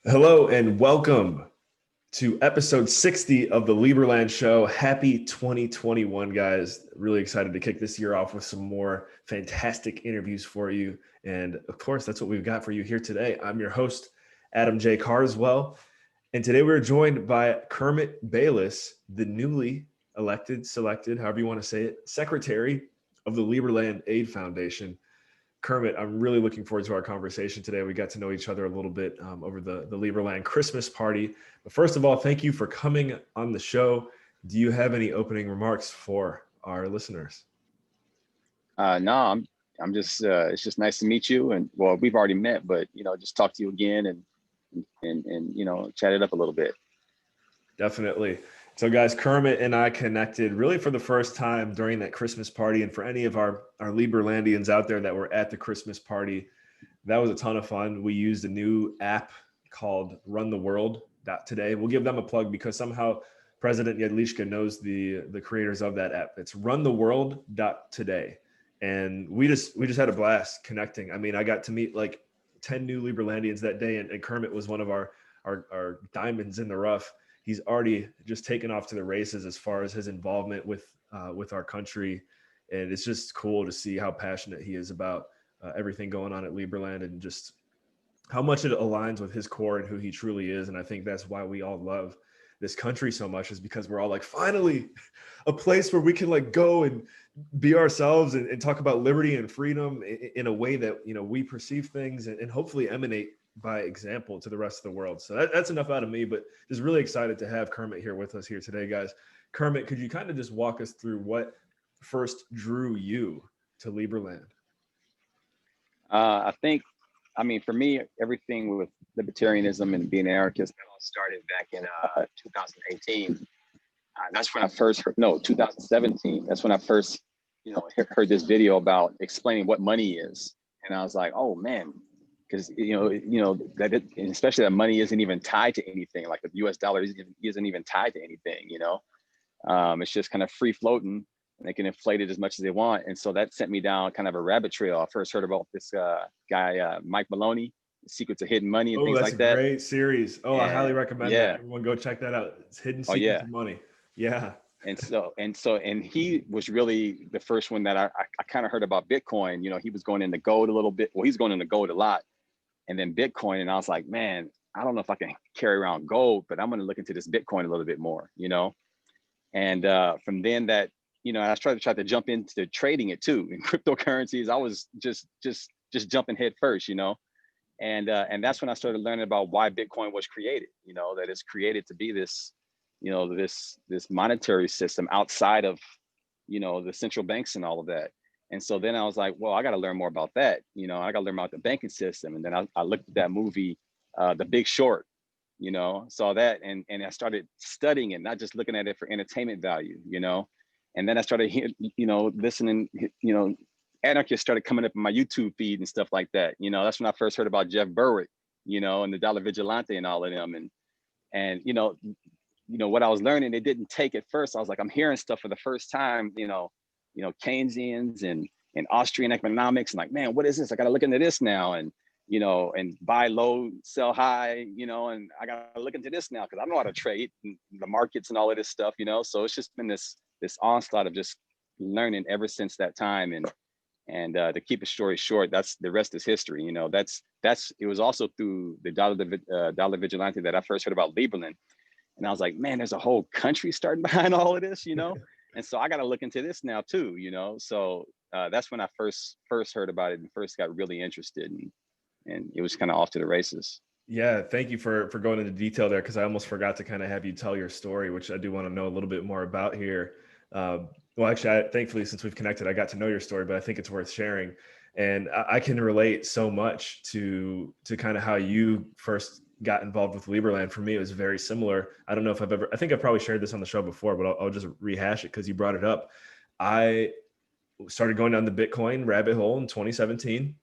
Hello and welcome to episode 60 of the Liberland Show. Happy 2021, guys. Really excited to kick this year off with some more fantastic interviews for you. And of course, that's what we've got for you here today. I'm your host, Adam J. Carswell. And today we're joined by Kermit Bayless, the newly selected, however you want to say it, Secretary of the Liberland Aid Foundation. Kermit, I'm really looking forward to our conversation today. We got to know each other a little bit over the Liberland Christmas party. But first of all, thank you for coming on the show. Do you have any opening remarks for our listeners? No, I'm just it's just nice to meet you, and well, we've already met, but just talk to you again and chat it up a little bit. Definitely. So guys, Kermit and I connected really for the first time during that Christmas party. And for any of our Liberlandians out there that were at the Christmas party, that was a ton of fun. We used a new app called Run the World today. We'll give them a plug because somehow President Yadlishka knows the creators of that app. It's runtheworld.today. And we just had a blast connecting. I mean, I got to meet like 10 new Liberlandians that day, and Kermit was one of our diamonds in the rough. He's already just taken off to the races as far as his involvement with our country. And it's just cool to see how passionate he is about everything going on at Liberland and just how much it aligns with his core and who he truly is. And I think that's why we all love this country so much, is because we're all like, finally, a place where we can like go and be ourselves and talk about liberty and freedom in a way that, we perceive things and hopefully emanate by example to the rest of the world. So that's enough out of me, but just really excited to have Kermit here with us here today, guys. Kermit, could you kind of just walk us through what first drew you to Liberland? I mean, for me, everything with libertarianism and being an anarchist, that all started back in 2018. That's when I first heard, no, 2017. That's when I first, heard this video about explaining what money is. And I was like, oh man, because that especially that money isn't even tied to anything. Like the U.S. dollar isn't even tied to anything. It's just kind of free floating, and they can inflate it as much as they want. And so that sent me down kind of a rabbit trail. I first heard about this guy, Mike Maloney, Secrets of Hidden Money and things like that. Oh, that's a great series. Oh, I highly recommend that. Everyone go check that out. It's Hidden Secrets of Money. Yeah. And he was really the first one that I kind of heard about Bitcoin. He was going into gold a little bit. Well, he's going into gold a lot. And then Bitcoin, and I was like, man, I don't know if I can carry around gold, but I'm going to look into this Bitcoin a little bit more, And from then that, I tried to jump into trading it too in cryptocurrencies. I was just jumping head first, and that's when I started learning about why Bitcoin was created. That it's created to be this, this monetary system outside of, the central banks and all of that. And so then I was like, well, I got to learn more about that. I got to learn about the banking system. And then I looked at that movie, The Big Short, saw that and I started studying it, not just looking at it for entertainment value, And then I started, listening, anarchists started coming up in my YouTube feed and stuff like that. That's when I first heard about Jeff Berwick, and the Dollar Vigilante and all of them. And what I was learning, it didn't take at first. I was like, I'm hearing stuff for the first time, Keynesians and Austrian economics, and like, man, what is this? I got to look into this now, and and buy low, sell high, and I got to look into this now because I know how to trade the markets and all of this stuff, So it's just been this onslaught of just learning ever since that time, and to keep a story short, that's the rest is history. It was also through the Dollar Vigilante that I first heard about Liberland, and I was like, man, there's a whole country starting behind all of this, And so I got to look into this now too, So that's when I first heard about it and first got really interested, and it was kind of off to the races. Yeah, thank you for going into detail there, because I almost forgot to kind of have you tell your story, which I do want to know a little bit more about here. Well, actually, thankfully, since we've connected, I got to know your story, but I think it's worth sharing. And I can relate so much to kind of how you first got involved with Liberland. For me, it was very similar. I don't know if I think I probably shared this on the show before, but I'll just rehash it because you brought it up. I started going down the Bitcoin rabbit hole in 2017.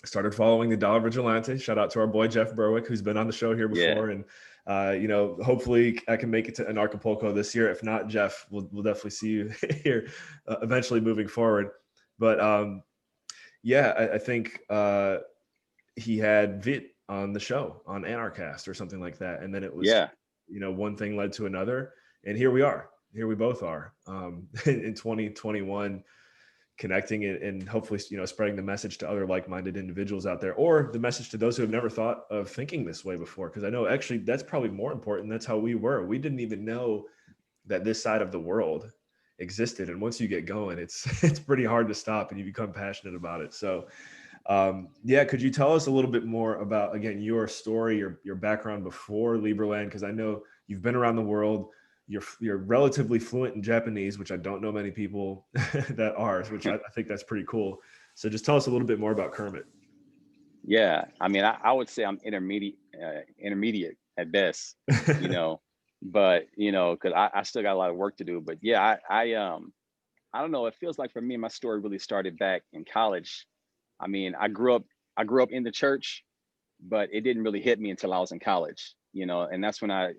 Started following the Dollar Vigilante. Shout out to our boy Jeff Berwick, who's been on the show here before. And hopefully I can make it to Anarchapulco this year. If not, Jeff, we'll definitely see you here eventually moving forward. But I think he had on the show on Anarchast or something like that. And then it was, Yeah. one thing led to another, and here we are. Here we both are in 2021, connecting it and hopefully, spreading the message to other like-minded individuals out there, or the message to those who have never thought of thinking this way before. Because I know actually that's probably more important. That's how we were. We didn't even know that this side of the world existed. And once you get going, it's pretty hard to stop, and you become passionate about it. So could you tell us a little bit more about, again, your story, your background before Liberland? Because I know you've been around the world. You're relatively fluent in Japanese, which I don't know many people that are, which I think that's pretty cool. So just tell us a little bit more about Kermit. Yeah. I mean, I would say I'm intermediate at best, but because I still got a lot of work to do. But yeah, I don't know. It feels like for me, my story really started back in college. I mean, I grew up in the church, but it didn't really hit me until I was in college, and that's when I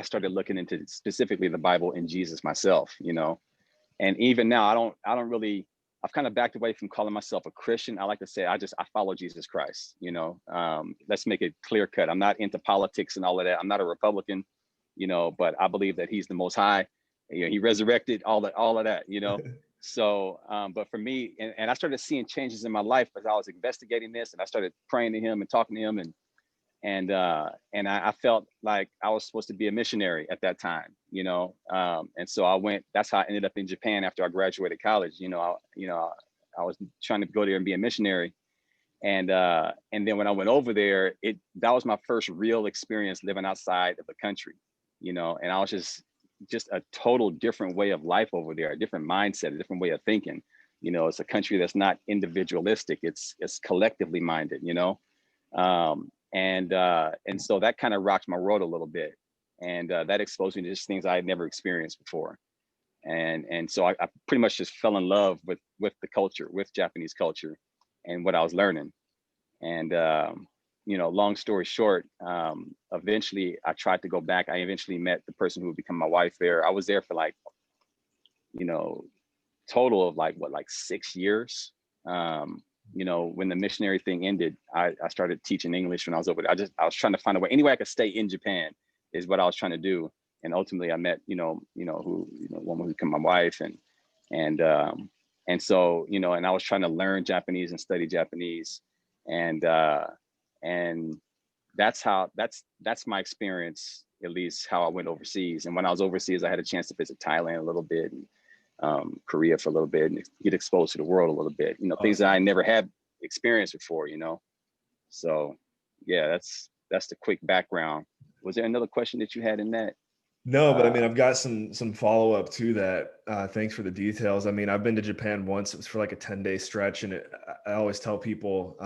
started looking into specifically the Bible and Jesus myself, and even now I don't really, I've kind of backed away from calling myself a Christian. I like to say I follow Jesus Christ, let's make it clear cut. I'm not into politics and all of that. I'm not a Republican, but I believe that he's the most high. He resurrected all of that, So, but for me, and I started seeing changes in my life as I was investigating this, and I started praying to him and talking to him, and I felt like I was supposed to be a missionary at that time, and so I went. That's how I ended up in Japan after I graduated college. I was trying to go there and be a missionary, and then when I went over there, that was my first real experience living outside of the country, and I was just a total different way of life over there, a different mindset, a different way of thinking. It's a country that's not individualistic; it's collectively minded. And so that kind of rocked my world a little bit, and that exposed me to just things I had never experienced before, and so I pretty much just fell in love with the culture, with Japanese culture, and what I was learning. And long story short, eventually I tried to go back. I eventually met the person who would become my wife there. I was there for total of 6 years. When the missionary thing ended, I started teaching English when I was over there. I was trying to find a way, any way I could stay in Japan is what I was trying to do. And ultimately I met, woman who became my wife, and so, and I was trying to learn Japanese and study Japanese. And that's my experience, at least how I went overseas. And when I was overseas, I had a chance to visit Thailand a little bit, and Korea for a little bit, and get exposed to the world a little bit, things that I never had experienced before, So yeah, that's the quick background. Was there another question that you had in that? No, but I mean, I've got some follow-up to that. Thanks for the details. I mean, I've been to Japan once. It was for like a 10-day stretch, and I always tell people,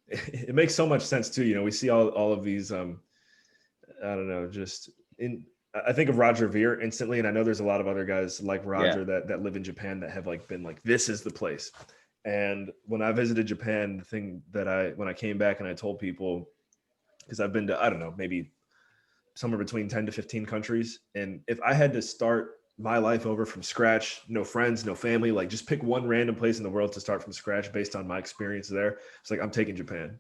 it makes so much sense too. We see all of these, I don't know, I think of Roger Ver instantly, and I know there's a lot of other guys like Roger that live in Japan that have been like, this is the place. And when I visited Japan, the thing that when I came back and I told people, because I've been to, I don't know, maybe somewhere between 10 to 15 countries. And if I had to start my life over from scratch, no friends, no family, just pick one random place in the world to start from scratch based on my experience there, it's like, I'm taking Japan.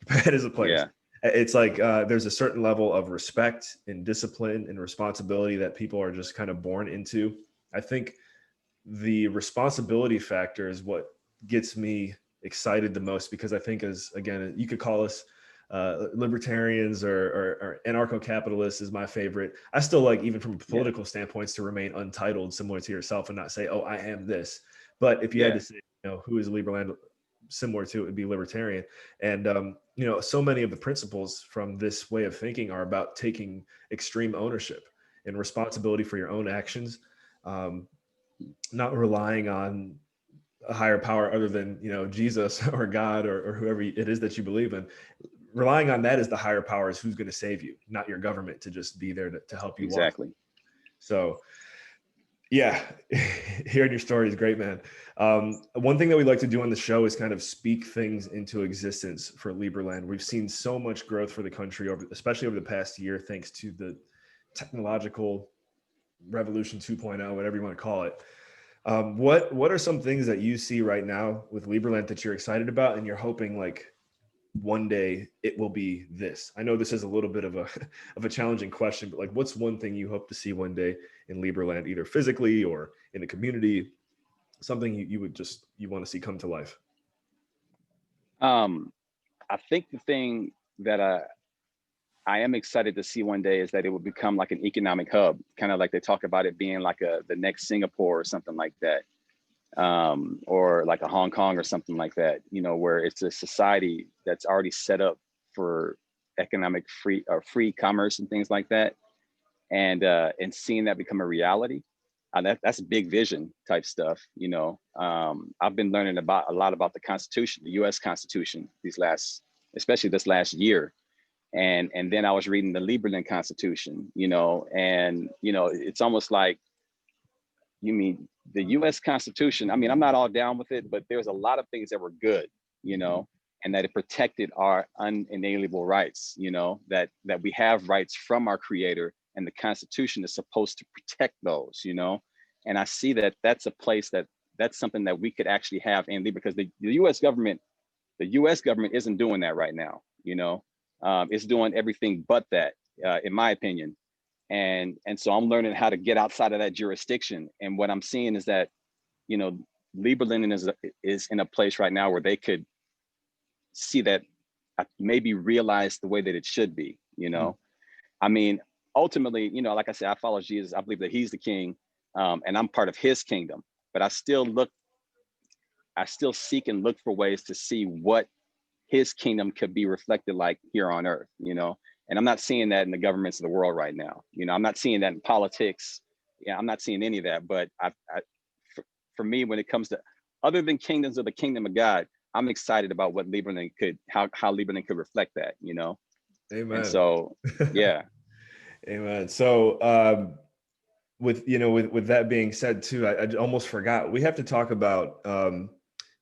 Japan is a place. Yeah. It's like there's a certain level of respect and discipline and responsibility that people are just kind of born into. I think the responsibility factor is what gets me excited the most, because I think, as again, you could call us libertarians or anarcho-capitalists is my favorite. I still like, even from political standpoints, to remain untitled, similar to yourself, and not say, oh, I am this. But if you had to say, who is Liberland, similar to it would be libertarian. And so many of the principles from this way of thinking are about taking extreme ownership and responsibility for your own actions, not relying on a higher power other than Jesus or God or whoever it is that you believe in. Relying on that as the higher power is who's going to save you, not your government to just be there to help you. Exactly. Walk. So yeah, hearing your story is great, man. One thing that we like to do on the show is kind of speak things into existence for Liberland. We've seen so much growth for the country, especially over the past year, thanks to the technological revolution 2.0, whatever you want to call it. What are some things that you see right now with Liberland that you're excited about and you're hoping one day it will be this? I know this is a little bit of a of a challenging question, but like, what's one thing you hope to see one day in Liberland, either physically or in the community? Something you would just you want to see come to life? Um, I think the thing that I am excited to see one day is that it will become like an economic hub, kind of like they talk about it being like the next Singapore or something like that, or like a Hong Kong or something like that. You know, where it's a society that's already set up for economic free commerce and things like that, and seeing that become a reality. That's big vision type stuff. You know, I've been learning a lot about the Constitution, the U.S. Constitution, especially this last year, and then I was reading the Liberland Constitution. You know, and you know, it's almost like, you mean the U.S. Constitution? I mean, I'm not all down with it, but there's a lot of things that were good. You know, and that it protected our unalienable rights. You know, that we have rights from our Creator, and the Constitution is supposed to protect those, you know? And I see that that's a place that's something that we could actually have and leave, because the US government isn't doing that right now, you know? It's doing everything but that, in my opinion. And so I'm learning how to get outside of that jurisdiction. And what I'm seeing is that, you know, Liberland is in a place right now where they could see that, maybe realize the way that it should be, you know? I mean, ultimately, you know, like I said, I follow Jesus. I believe that he's the king, and I'm part of his kingdom. But I still seek and look for ways to see what his kingdom could be reflected like here on earth, you know? And I'm not seeing that in the governments of the world right now. You know, I'm not seeing that in politics. Yeah, I'm not seeing any of that. But for me, when it comes to other than kingdoms of the kingdom of God, I'm excited about what Liberland how Liberland could reflect that, you know? And Amen. so, yeah. Amen. So, with that being said too, I almost forgot, we have to talk about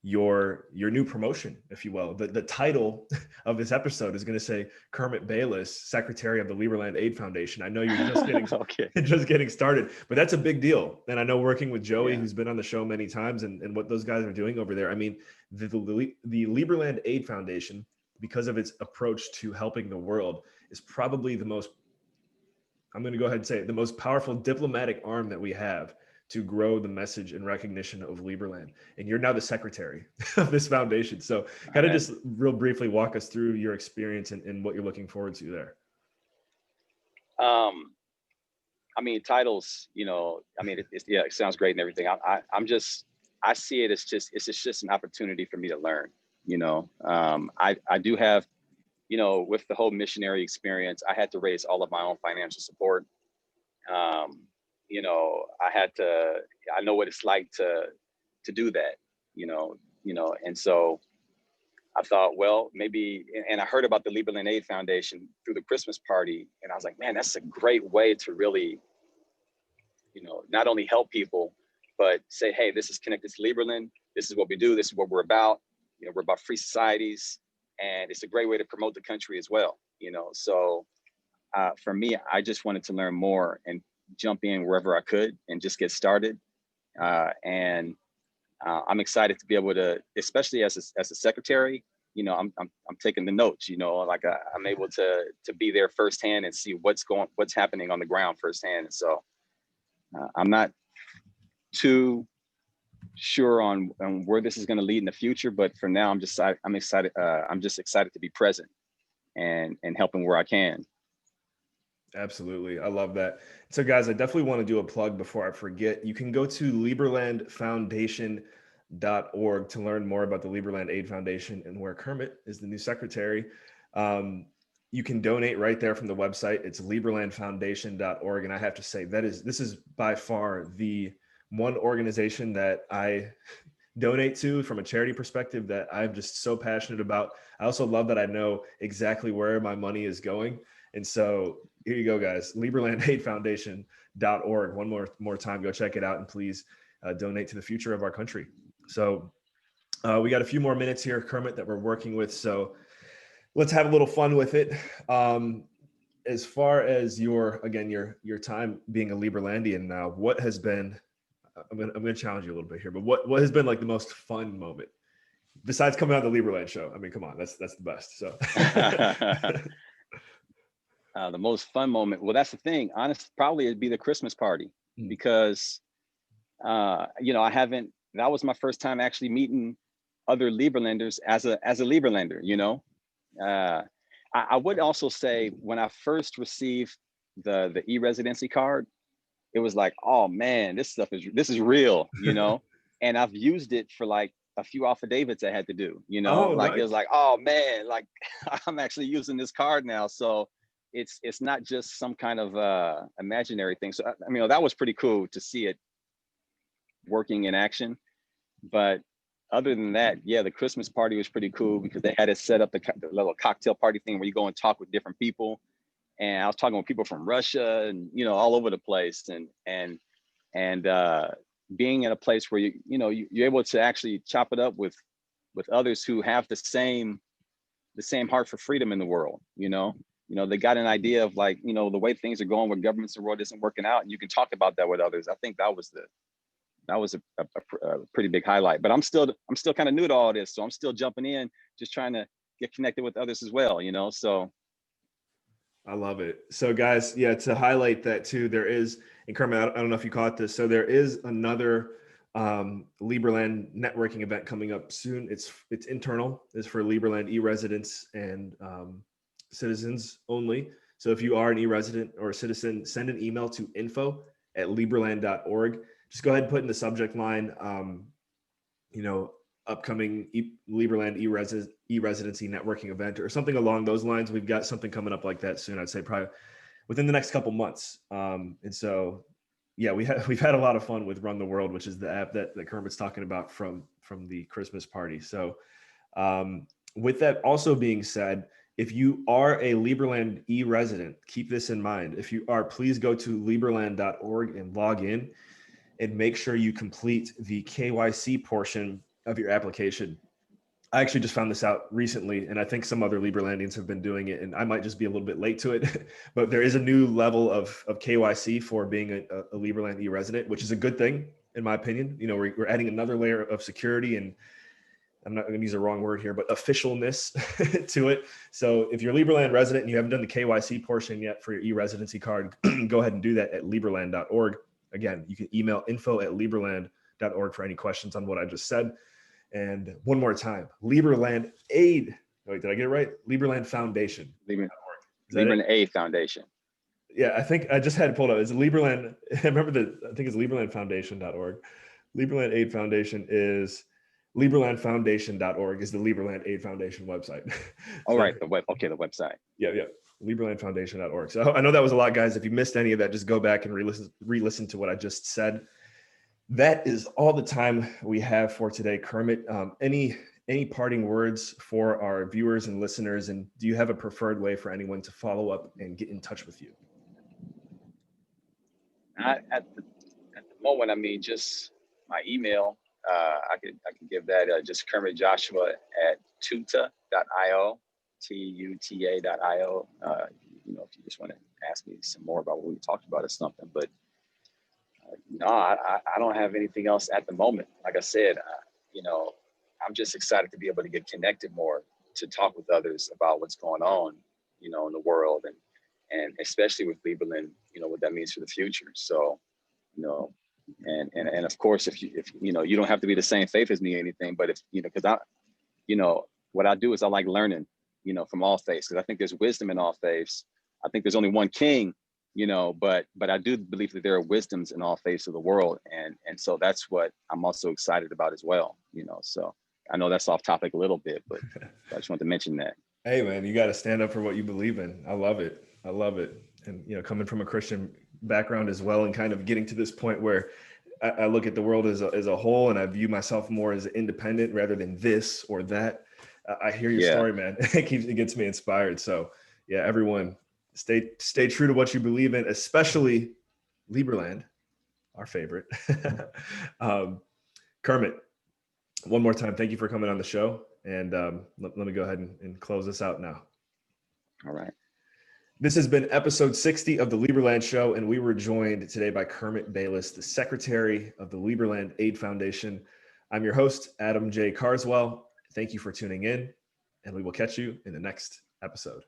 your new promotion, if you will. The title of this episode is going to say Kermit Bayless, Secretary of the Liberland Aid Foundation. I know you're just getting Okay. just getting started, but that's a big deal. And I know, working with Joey, Yeah. who's been on the show many times, and what those guys are doing over there. I mean, the Liberland Aid Foundation, because of its approach to helping the world, is probably the most, I'm going to go ahead and say it, the most powerful diplomatic arm that we have to grow the message and recognition of Liberland. And you're now the secretary of this foundation. So kind of just real briefly walk us through your experience and what you're looking forward to there. I mean, titles, you know, I mean, it sounds great and everything. I see it as just an opportunity for me to learn, you know. I do have, you know, with the whole missionary experience, I had to raise all of my own financial support. You know, I know what it's like to do that, you know, and so I thought, well, maybe, and I heard about the Liberland Aid Foundation through the Christmas party, and I was like, man, that's a great way to really, you know, not only help people, but say, hey, this is connected to Liberland. This is what we do. This is what we're about. You know, we're about free societies, and it's a great way to promote the country as well. You know, so for me, I just wanted to learn more and jump in wherever I could and just get started. And I'm excited to be able to, especially as a secretary. You know, I'm taking the notes. You know, like I'm able to be there firsthand and see what's happening on the ground firsthand. And so I'm not too sure on where this is going to lead in the future, but for now, I'm excited. I'm just excited to be present and helping where I can. Absolutely. I love that. So guys, I definitely want to do a plug before I forget. You can go to liberlandfoundation.org to learn more about the Liberland Aid Foundation and where Kermit is the new secretary. You can donate right there from the website. It's liberlandfoundation.org. And I have to say, this is by far the one organization that I donate to from a charity perspective that I'm just so passionate about. I also love that I know exactly where my money is going. And so here you go, guys, liberlandaidfoundation.org. One more time, go check it out, and please donate to the future of our country. So we got a few more minutes here, Kermit, that we're working with. So let's have a little fun with it. As far as your time being a Liberlandian now, what has been, I'm going to challenge you a little bit here, but what has been like the most fun moment besides coming on the Liberland show. I mean, come on, that's the best. So the most fun moment. Well, that's the thing. Honestly, probably it'd be the Christmas party because, that was my first time actually meeting other Liberlanders as a Liberlander, I would also say when I first received the e-residency card, it was like, oh man, this is real, and I've used it for like a few affidavits I had to do, Oh, like nice. it was like, oh man, like I'm actually using this card now. So it's not just some kind of imaginary thing. So I mean, that was pretty cool to see it working in action. But other than that, yeah, the Christmas party was pretty cool because they had it set up the little cocktail party thing where you go and talk with different people. And I was talking with people from Russia and, all over the place, and being in a place where you're able to actually chop it up with others who have the same heart for freedom in the world. They got an idea of like, the way things are going with governments in the world isn't working out, and you can talk about that with others. I think that was a pretty big highlight. But I'm still kind of new to all this, so I'm still jumping in, just trying to get connected with others as well. So. I love it. So guys, yeah, to highlight that too, there is, and Kermit, I don't know if you caught this. So there is another Liberland networking event coming up soon. It's internal. It's for Liberland e-residents and citizens only. So if you are an e-resident or a citizen, send an email to info@liberland.org. Just go ahead and put in the subject line, upcoming Liberland e-residency networking event or something along those lines. We've got something coming up like that soon. I'd say probably within the next couple months. And so, yeah, we've had a lot of fun with Run the World, which is the app that Kermit's talking about from the Christmas party. So with that also being said, if you are a Liberland e-resident, keep this in mind. If you are, please go to liberland.org and log in and make sure you complete the KYC portion of your application. I actually just found this out recently, and I think some other Liberlandians have been doing it, and I might just be a little bit late to it, but there is a new level of KYC for being a Liberland e-resident, which is a good thing, in my opinion. We're adding another layer of security, and I'm not going to use the wrong word here, but officialness to it. So if you're a Liberland resident and you haven't done the KYC portion yet for your e-residency card, go ahead and do that at liberland.org. Again, you can email info@liberland.org for any questions on what I just said. And one more time, Liberland Aid. Wait, did I get it right? Liberland Foundation. Liberland Aid Foundation. Yeah, I think I just had it pulled up. It's Liberland. I think it's liberlandfoundation.org. Liberland Aid Foundation is liberlandfoundation.org is the Liberland Aid Foundation website. All right, the website. Yeah. liberlandfoundation.org. So I know that was a lot, guys. If you missed any of that, just go back and re-listen to what I just said. That is all the time we have for today. Kermit, any parting words for our viewers and listeners? And do you have a preferred way for anyone to follow up and get in touch with you? At the moment, I mean, just my email. I could give that just kermitjoshua@tuta.io, tuta.io. If you just want to ask me some more about what we talked about or something, but no, I don't have anything else at the moment. Like I said, I'm just excited to be able to get connected more, to talk with others about what's going on, in the world, and especially with Liberland, what that means for the future. So, and of course, if you don't have to be the same faith as me or anything, but if, because what I do is I like learning, from all faiths, because I think there's wisdom in all faiths. I think there's only one king, but I do believe that there are wisdoms in all faiths of the world. And so that's what I'm also excited about as well, so I know that's off topic a little bit, but I just wanted to mention that. Hey man, you got to stand up for what you believe in. I love it. And, coming from a Christian background as well, and kind of getting to this point where I look at the world as a whole, and I view myself more as independent rather than this or that. I hear your story, man. It gets me inspired. So yeah, everyone stay true to what you believe in, especially Liberland, our favorite. Kermit, one more time, thank you for coming on the show. And let me go ahead and close this out now. All right. This has been episode 60 of the Liberland Show, and we were joined today by Kermit Bayless, the Secretary of the Liberland Aid Foundation. I'm your host, Adam J. Carswell. Thank you for tuning in, and we will catch you in the next episode.